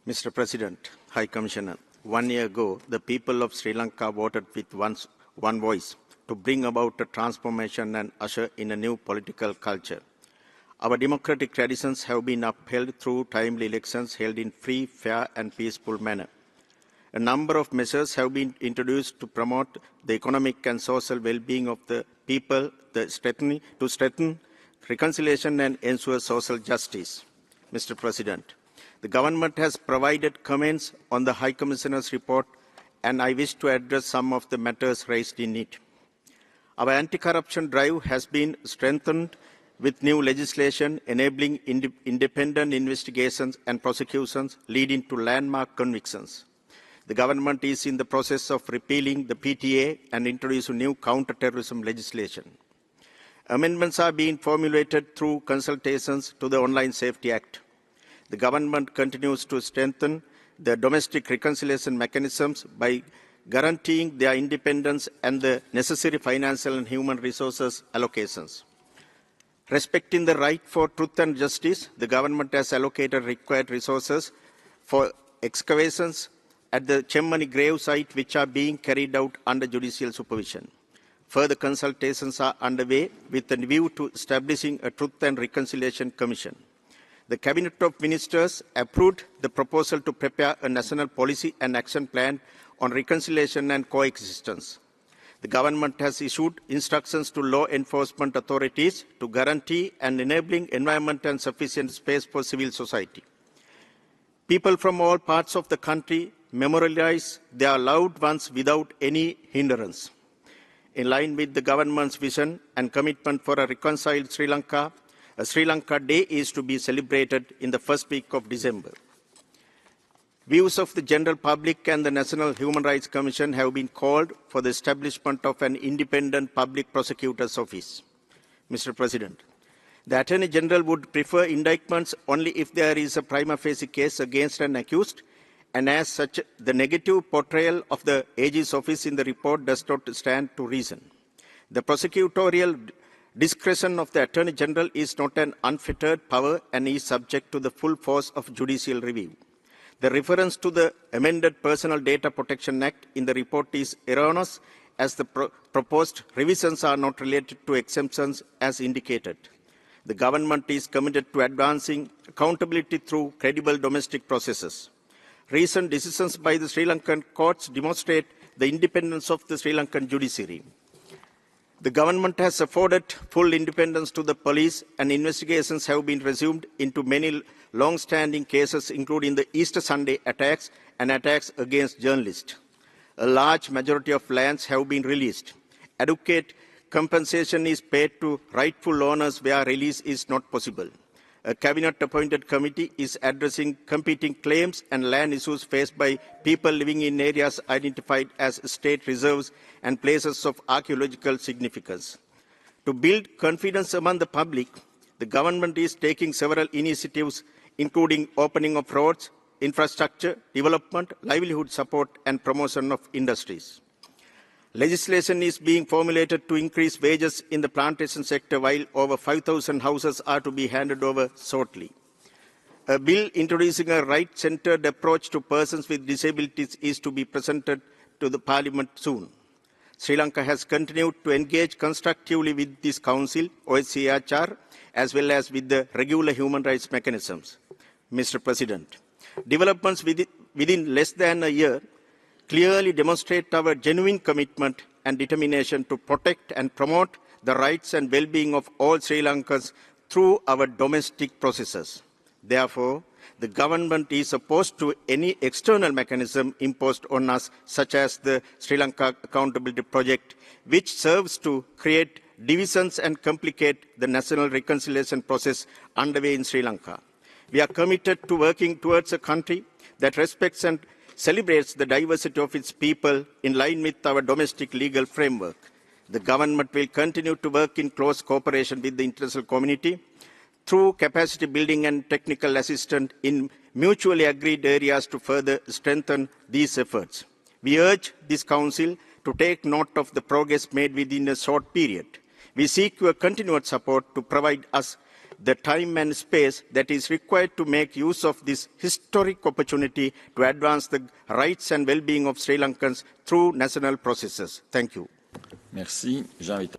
Mr. President, High Commissioner, 1 year ago, the people of Sri Lanka voted with one voice to bring about a transformation and usher in a new political culture. Our democratic traditions have been upheld through timely elections held in free, fair and peaceful manner. A number of measures have been introduced to promote the economic and social well-being of the people, to strengthen reconciliation and ensure social justice. Mr. President, the government has provided comments on the High Commissioner's report, and I wish to address some of the matters raised in it. Our anti-corruption drive has been strengthened with new legislation enabling independent investigations and prosecutions leading to landmark convictions. The government is in the process of repealing the PTA and introducing new counter-terrorism legislation. Amendments are being formulated through consultations to the Online Safety Act. The government continues to strengthen the domestic reconciliation mechanisms by guaranteeing their independence and the necessary financial and human resources allocations. Respecting the right for truth and justice, the government has allocated required resources for excavations at the Chemmani grave site, which are being carried out under judicial supervision. Further consultations are underway with a view to establishing a Truth and Reconciliation Commission. The Cabinet of Ministers approved the proposal to prepare a national policy and action plan on reconciliation and coexistence. The government has issued instructions to law enforcement authorities to guarantee an enabling environment and sufficient space for civil society. People from all parts of the country memorialize their loved ones without any hindrance. In line with the government's vision and commitment for a reconciled Sri Lanka, a Sri Lanka Day is to be celebrated in the first week of December. Views of the general public and the National Human Rights Commission have been called for the establishment of an independent public prosecutor's office. Mr. President, the Attorney General would prefer indictments only if there is a prima facie case against an accused, and as such, the negative portrayal of the AG's office in the report does not stand to reason. The prosecutorial discretion of the Attorney General is not an unfettered power and is subject to the full force of judicial review. The reference to the amended Personal Data Protection Act in the report is erroneous, as the proposed revisions are not related to exemptions as indicated. The government is committed to advancing accountability through credible domestic processes. Recent decisions by the Sri Lankan courts demonstrate the independence of the Sri Lankan judiciary. The government has afforded full independence to the police, and investigations have been resumed into many long-standing cases, including the Easter Sunday attacks and attacks against journalists. A large majority of lands have been released. Adequate compensation is paid to rightful owners where release is not possible. A cabinet-appointed committee is addressing competing claims and land issues faced by people living in areas identified as state reserves and places of archaeological significance. To build confidence among the public, the government is taking several initiatives, including opening of roads, infrastructure, development, livelihood support, and promotion of industries. Legislation is being formulated to increase wages in the plantation sector, while over 5,000 houses are to be handed over shortly. A bill introducing a right-centered approach to persons with disabilities is to be presented to the Parliament soon. Sri Lanka has continued to engage constructively with this Council, OSCHR, as well as with the regular human rights mechanisms. Mr. President, developments within less than a year clearly demonstrate our genuine commitment and determination to protect and promote the rights and well-being of all Sri Lankans through our domestic processes. Therefore, the government is opposed to any external mechanism imposed on us, such as the Sri Lanka Accountability Project, which serves to create divisions and complicate the national reconciliation process underway in Sri Lanka. We are committed to working towards a country that respects and celebrates the diversity of its people in line with our domestic legal framework. The government will continue to work in close cooperation with the international community through capacity building and technical assistance in mutually agreed areas to further strengthen these efforts. We urge this Council to take note of the progress made within a short period. We seek your continued support to provide us the time and space that is required to make use of this historic opportunity to advance the rights and well-being of Sri Lankans through national processes. Thank you. Merci. J'invite